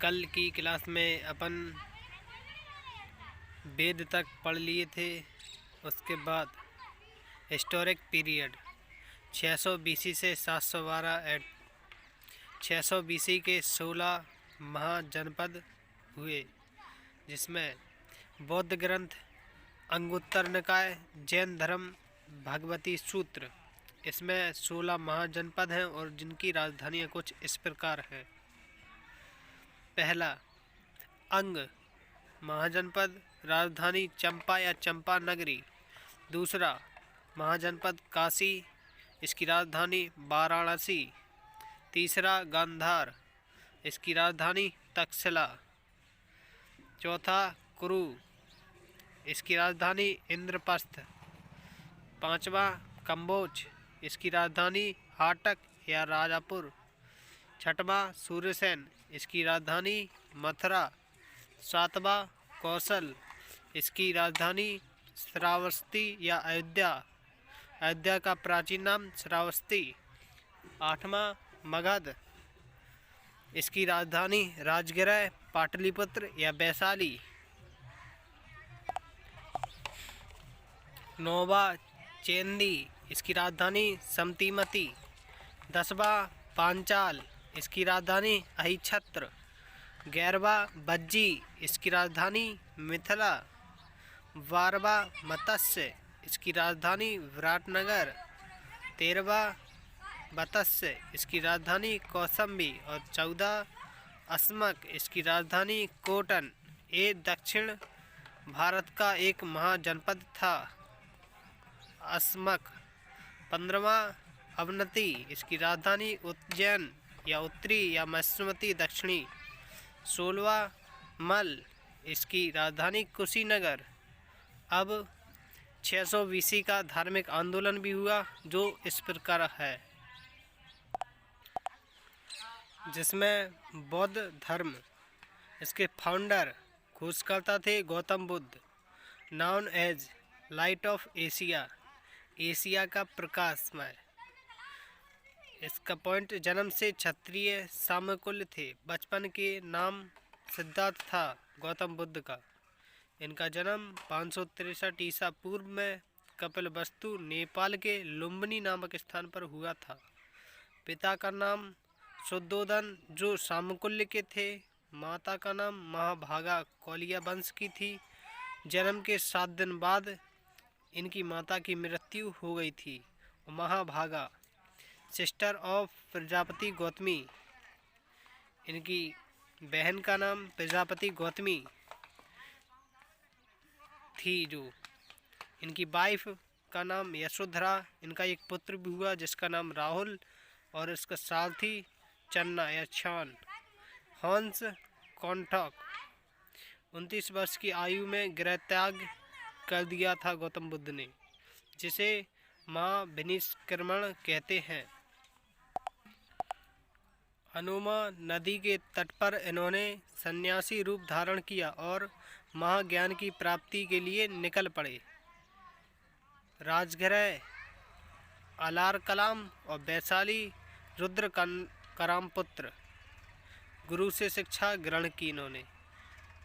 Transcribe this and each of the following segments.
कल की क्लास में अपन वेद तक पढ़ लिए थे। उसके बाद हिस्टोरिक पीरियड 600 बीसी से 712 एड 600 बीसी के 16 महाजनपद हुए, जिसमें बौद्ध ग्रंथ अंगुत्तर निकाय, जैन धर्म भगवती सूत्र, इसमें 16 महाजनपद हैं और जिनकी राजधानियाँ कुछ इस प्रकार हैं। पहला अंग महाजनपद, राजधानी चंपा या चंपा नगरी। दूसरा महाजनपद काशी, इसकी राजधानी वाराणसी। तीसरा गांधार, इसकी राजधानी तक्षशिला। चौथा कुरु, इसकी राजधानी इंद्रप्रस्थ। पांचवा कंबोज, इसकी राजधानी हाटक या राजापुर। छठवां सूर्यसेन, इसकी राजधानी मथुरा। सातवां कौशल, इसकी राजधानी श्रावस्ती या अयोध्या। अयोध्या का प्राचीन नाम श्रावस्ती। आठवां मगध, इसकी राजधानी राजगृह, पाटलिपुत्र या वैशाली। नौवां चेंदी, इसकी राजधानी समतीमती। 10वां पांचाल, इसकी राजधानी अहिछत्र। 11वां बज्जी, इसकी राजधानी मिथिला। 12वां मत्स्य, इसकी राजधानी विराटनगर। 13वां वत्स्य, इसकी राजधानी कौसम्बी। और 14 अस्मक, इसकी राजधानी कोटन। ये दक्षिण भारत का एक महाजनपद था अस्मक। 15वां अवनति, इसकी राजधानी उज्जैन या उत्तरी या मध्यमती दक्षिणी। 16वां मल, इसकी राजधानी कुशीनगर। अब 600 बीसी का धार्मिक आंदोलन भी हुआ, जो इस प्रकार है, जिसमें बौद्ध धर्म, इसके फाउंडर खोजकर्ता थे Gautam Buddha, known as light of Asia, Asia का प्रकाशमय। इसका पॉइंट, जन्म से क्षत्रिय सामकुल थे। बचपन के नाम सिद्धार्थ था गौतम बुद्ध का। इनका जन्म 563 ईसा पूर्व में कपिलवस्तु, नेपाल के लुम्बिनी नामक स्थान पर हुआ था। पिता का नाम शुद्धोदन, जो सामकुल्य के थे। माता का नाम महाभागा, कौलिया वंश की थी। जन्म के 7 दिन बाद इनकी माता की मृत्यु हो गई थी। महाभागा सिस्टर ऑफ प्रजापति गौतमी, इनकी बहन का नाम प्रजापति गौतमी थी। जो इनकी वाइफ का नाम यशोधरा। इनका एक पुत्र भी हुआ जिसका नाम राहुल, और इसका सारथी चन्ना या छान। हंस कौंठक 29 वर्ष की आयु में गृह त्याग कर दिया था गौतम बुद्ध ने, जिसे महाविनिष्क्रमण कहते हैं। अनुमा नदी के तट पर इन्होंने सन्यासी रूप धारण किया और महाज्ञान की प्राप्ति के लिए निकल पड़े। राजगृह अलार कलाम और वैशाली रुद्र करामपुत्र, गुरु से शिक्षा ग्रहण की इन्होंने।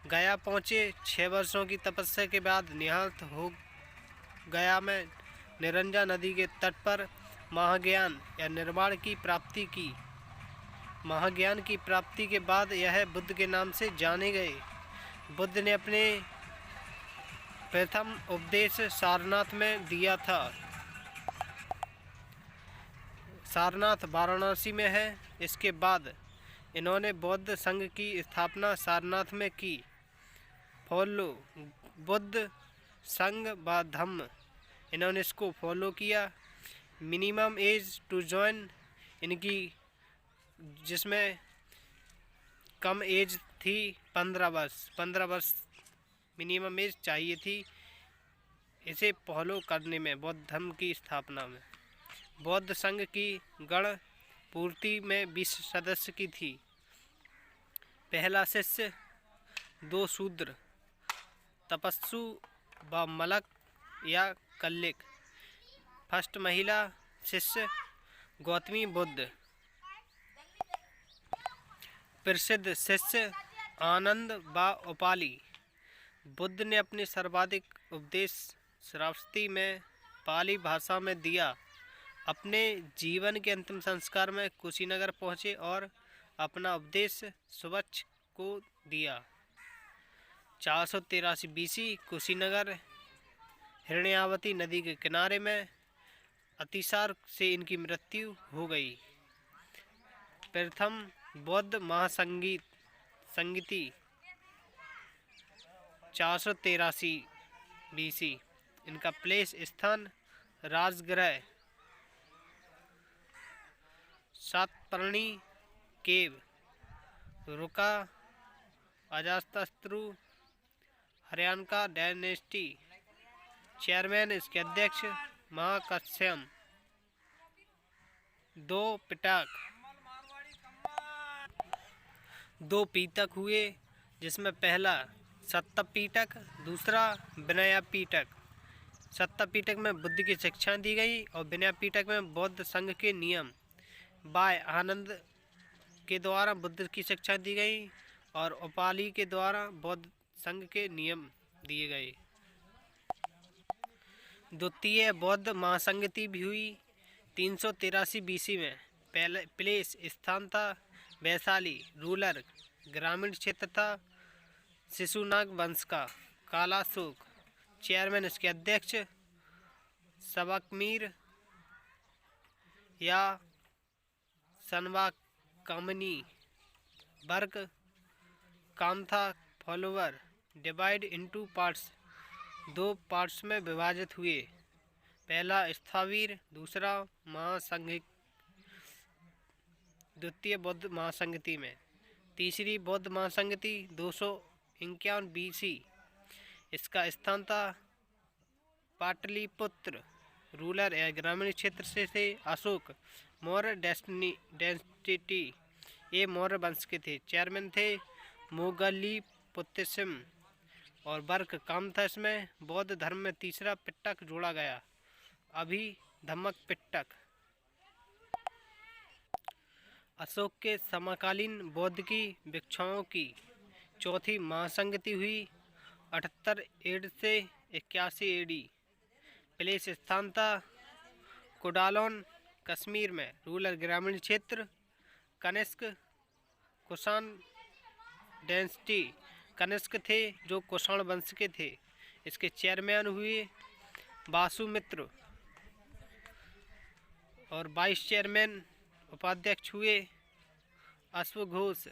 गया पहुँचे। 6 वर्षों की तपस्या के बाद निहत हो गया में निरंजा नदी के तट पर महाज्ञान या निर्वाण की प्राप्ति की। महाज्ञान की प्राप्ति के बाद यह बुद्ध के नाम से जाने गए। बुद्ध ने अपने प्रथम उपदेश सारनाथ में दिया था। सारनाथ वाराणसी में है। इसके बाद इन्होंने बौद्ध संघ की स्थापना सारनाथ में की। फॉलो बुद्ध संघ व धम्म, इन्होंने इसको फॉलो किया। मिनिमम एज टू जॉइन इनकी, जिसमें कम एज थी 15 वर्ष। 15 वर्ष मिनिमम एज चाहिए थी इसे फॉलो करने में, बौद्ध धर्म की स्थापना में। बौद्ध संघ की गण पूर्ति में 20 सदस्य की थी। पहला शिष्य 2 शूद्र, तपस्सु व मलक या कल्लिक। फर्स्ट महिला शिष्य गौतमी बुद्ध। प्रसिद्ध शिष्य आनंद व उपाली। बुद्ध ने अपने सर्वाधिक उपदेश श्रावस्ती में पाली भाषा में दिया। अपने जीवन के अंतिम संस्कार में कुशीनगर पहुँचे और अपना उपदेश सुवच्छ को दिया। 483 BC कुशीनगर हिरण्यावती नदी के किनारे में अतिसार से इनकी मृत्यु हो गई। प्रथम बौद्ध महासंगीति 483 BC। इनका प्लेस स्थान राजगृह, सातपर्णी केव, रुका, अजातशत्रु, हरियाणा का डायनेस्टी। चेयरमैन इसके अध्यक्ष महाकश्यप। दो पीटक हुए, जिसमें पहला सत्तापीटक, दूसरा विनयापीटक। सत्तापीटक में बुद्ध की शिक्षा दी गई और विनयापीटक में बौद्ध संघ के नियम बाय आनंद के द्वारा बुद्ध की शिक्षा दी गई और उपाली के द्वारा बौद्ध संघ के नियम दिए गए। द्वितीय बौद्ध महासंगति भी हुई 383 BC में। प्लेस स्थान था वैशाली, रूरल ग्रामीण क्षेत्र था शिशुनाग वंश का कालाशोक। चेयरमैन इसके अध्यक्ष सबकमीर या सनवाकमनी। वर्ग काम था follower. Divide into parts, 2 parts में विभाजित हुए। पहला स्थावीर, दूसरा महासंघिक। द्वितीय बौद्ध महासंगति में। तीसरी बौद्ध महासंगति 251 BC। इसका स्थान था पाटलिपुत्र, रूरल या ग्रामीण क्षेत्र से थे। अशोक मौर्य डेस्टिटी, ये मौर्य वंश के थे। चेयरमैन थे मोगलीपुत्तिसिम और वर्ग काम था इसमें। बौद्ध धर्म में तीसरा पिट्टक जोड़ा गया, अभिधम्मक पिट्टक। अशोक के समकालीन बौद्ध की भिक्षुओं की चौथी महासंगति हुई 78 AD से 81 AD। प्लेस स्थान था कुडालोन, कश्मीर में, रूरल ग्रामीण क्षेत्र। कनिष्क कुषाण डेंसिटी, कनिष्क थे जो कुषाण वंश के थे। इसके चेयरमैन हुए वासुमित्र और वाइस चेयरमैन उपाध्यक्ष हुए अश्वघोष।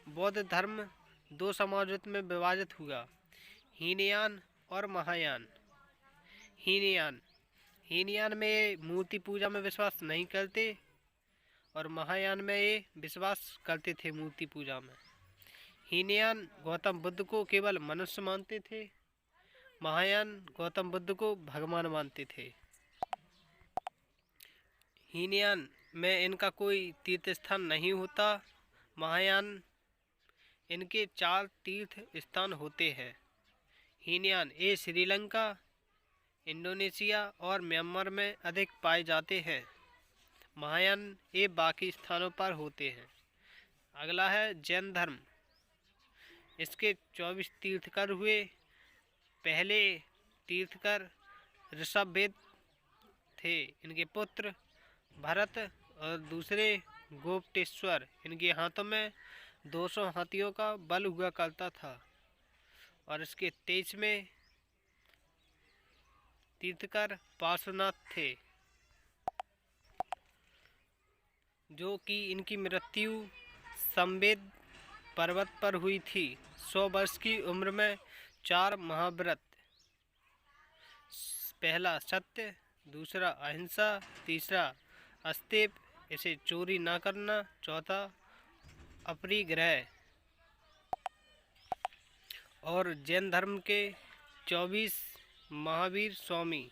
बौद्ध धर्म 2 समाजों में विभाजित हुआ, हीनयान और महायान। हीनयान में ये मूर्ति पूजा में विश्वास नहीं करते और महायान में ये विश्वास करते थे मूर्ति पूजा में। हीनयान गौतम बुद्ध को केवल मनुष्य मानते थे, महायान गौतम बुद्ध को भगवान मानते थे। हीनयान में इनका कोई तीर्थ स्थान नहीं होता। महायान इनके 4 तीर्थ स्थान होते हैं। हीनयान ये श्रीलंका, इंडोनेशिया और म्यांमार में अधिक पाए जाते हैं। महायान ये बाकी स्थानों पर होते हैं। अगला है जैन धर्म। इसके 24 तीर्थकर हुए। पहले तीर्थकर ऋषभवेद थे, इनके पुत्र भरत, और दूसरे गोपटेश्वर। इनके हाथों में 200 हाथियों का बल हुआ करता था। और इसके 23वें तीर्थकर पार्श्वनाथ थे, जो कि इनकी मृत्यु संवेद पर्वत पर हुई थी। 100 वर्ष की उम्र में 4 महाव्रत। पहला सत्य, दूसरा अहिंसा, तीसरा अस्तेय, इसे चोरी ना करना, चौथा अपरिग्रह। और जैन धर्म के 24 महावीर स्वामी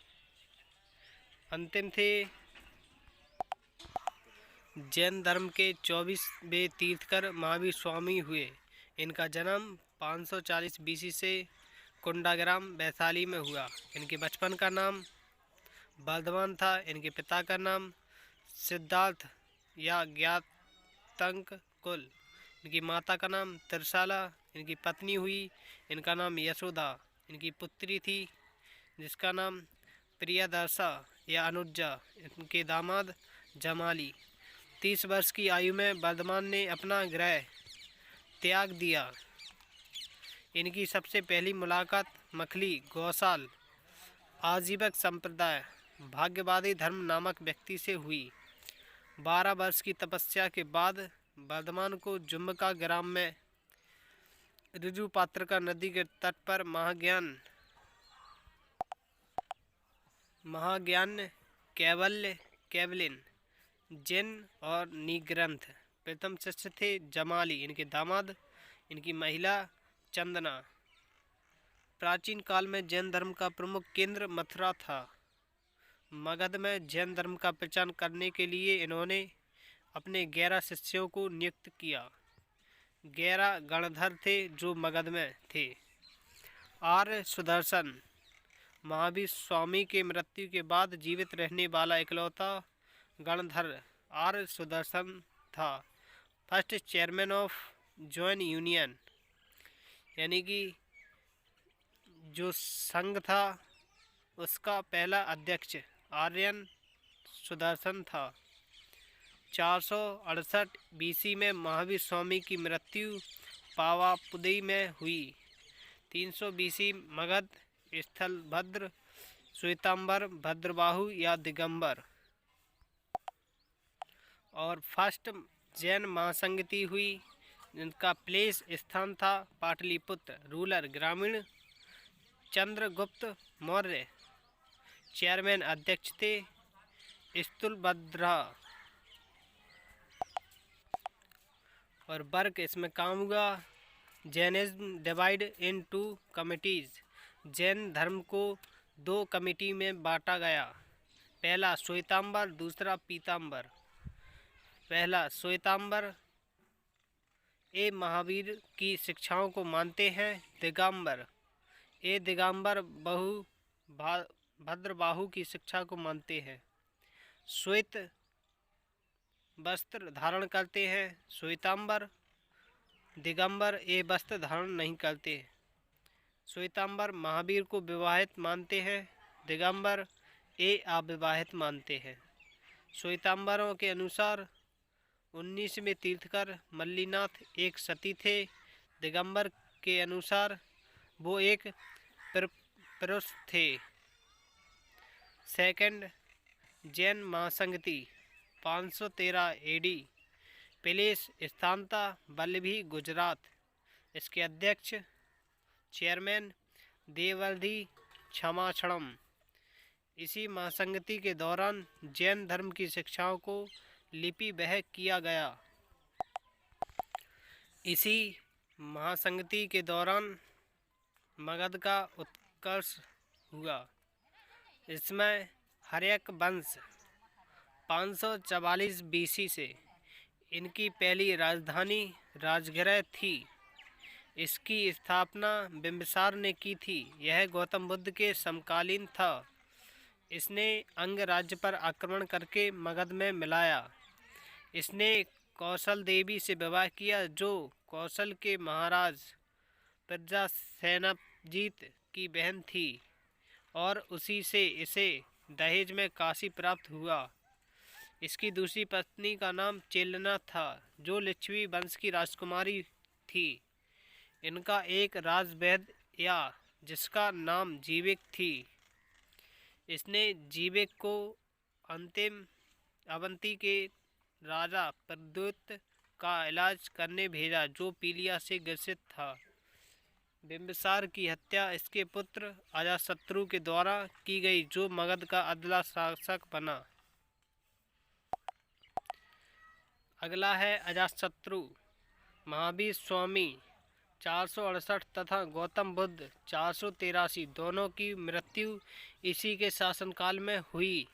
अंतिम थे। जैन धर्म के 24वें तीर्थकर महावीर स्वामी हुए। इनका जन्म 540 BC से कुंडाग्राम वैशाली में हुआ। इनके बचपन का नाम वर्धमान था। इनके पिता का नाम सिद्धार्थ या ज्ञातंक कुल। इनकी माता का नाम त्रिशाला, इनकी पत्नी हुई, इनका नाम यशोदा, इनकी पुत्री थी जिसका नाम प्रियदर्शा या अनुजा, इनके दामाद जमाली। 30 वर्ष की आयु में वर्धमान ने अपना गृह त्याग दिया। इनकी सबसे पहली मुलाकात मखली गौशाल आजीवक संप्रदाय भाग्यवादी धर्म नामक व्यक्ति से हुई। 12 वर्ष की तपस्या के बाद वर्धमान को जुम्मका ग्राम में ऋजुपात्रका नदी के तट पर महाज्ञान कैवल्यन जैन और निग्रंथ प्रथम शिष्य थे जमाली, इनके दामाद, इनकी महिला चंदना। प्राचीन काल में जैन धर्म का प्रमुख केंद्र मथुरा था। मगध में जैन धर्म का प्रचार करने के लिए इन्होंने अपने 11 शिष्यों को नियुक्त किया। 11 गणधर थे जो मगध में थे। आर्य सुदर्शन महावीर स्वामी के मृत्यु के बाद जीवित रहने वाला इकलौता गणधर आर्य सुदर्शन था। First chairman of Jain union, यानी कि जो संघ था उसका पहला अध्यक्ष आर्यन सुदर्शन था। 468 बीसी में महावीर स्वामी की मृत्यु पावापुरी में हुई। 300 बीसी मगध स्थलभद्र श्वेतांबर भद्रबाहु या दिगंबर और फर्स्ट जैन महासंगति हुई, जिनका प्लेस स्थान था पाटलिपुत्र। रूलर ग्रामीण चंद्रगुप्त मौर्य। चेयरमैन अध्यक्ष थे स्तुलभद्रा। और वर्क इसमें काम हुआ। Jainism divide in 2 committees. Jain धर्म को 2 कमिटी में बांटा गया। पहला श्वेतांबर, दूसरा पीतांबर। पहला श्वेतांबर ए महावीर की शिक्षाओं को मानते हैं। दिगंबर ए दिगंबर भद्रबाहु की शिक्षा को मानते हैं। श्वेत वस्त्र धारण करते हैं। श्वेतांबर दिगंबर ए वस्त्र धारण नहीं करते। श्वेतांबर महावीर को विवाहित मानते हैं। दिगंबर ए अविवाहित मानते हैं। श्वेतांबरों के अनुसार 19वें तीर्थकर मल्लीनाथ एक सती थे। दिगंबर के अनुसार वो एक पुरुष थे। Second Jain Mahasangiti 513 AD. Place स्थान था वल्लभी गुजरात। इसके अध्यक्ष चेयरमैन देवर्धि क्षमाक्षणम। इसी महासंगति के दौरान जैन धर्म की शिक्षाओं को लिपिबद्ध किया गया। इसी महासंगति के दौरान मगध का उत्कर्ष हुआ। इसमें हर्यक वंश 544 बीसी से इनकी पहली राजधानी राजगृह थी। इसकी स्थापना बिंबिसार ने की थी। यह गौतम बुद्ध के समकालीन था। इसने अंग राज्य पर आक्रमण करके मगध में मिलाया। इसने कौशल देवी से विवाह किया जो कौशल के महाराज प्रजासेनजीत की बहन थी और उसी से इसे दहेज में काशी प्राप्त हुआ। इसकी दूसरी पत्नी का नाम चेलना था जो लिच्छवी वंश की राजकुमारी थी। इनका एक राजवैद्य जिसका नाम जीविक थी। इसने जीविक को अवंती के राजा प्रद्युत का इलाज करने भेजा जो पीलिया से ग्रसित था। बिंबिसार की हत्या इसके पुत्र अजातशत्रु के द्वारा की गई जो मगध का अगला शासक बना। अगला है अजातशत्रु। महावीर स्वामी 468 तथा गौतम बुद्ध 483 दोनों की मृत्यु इसी के शासनकाल में हुई।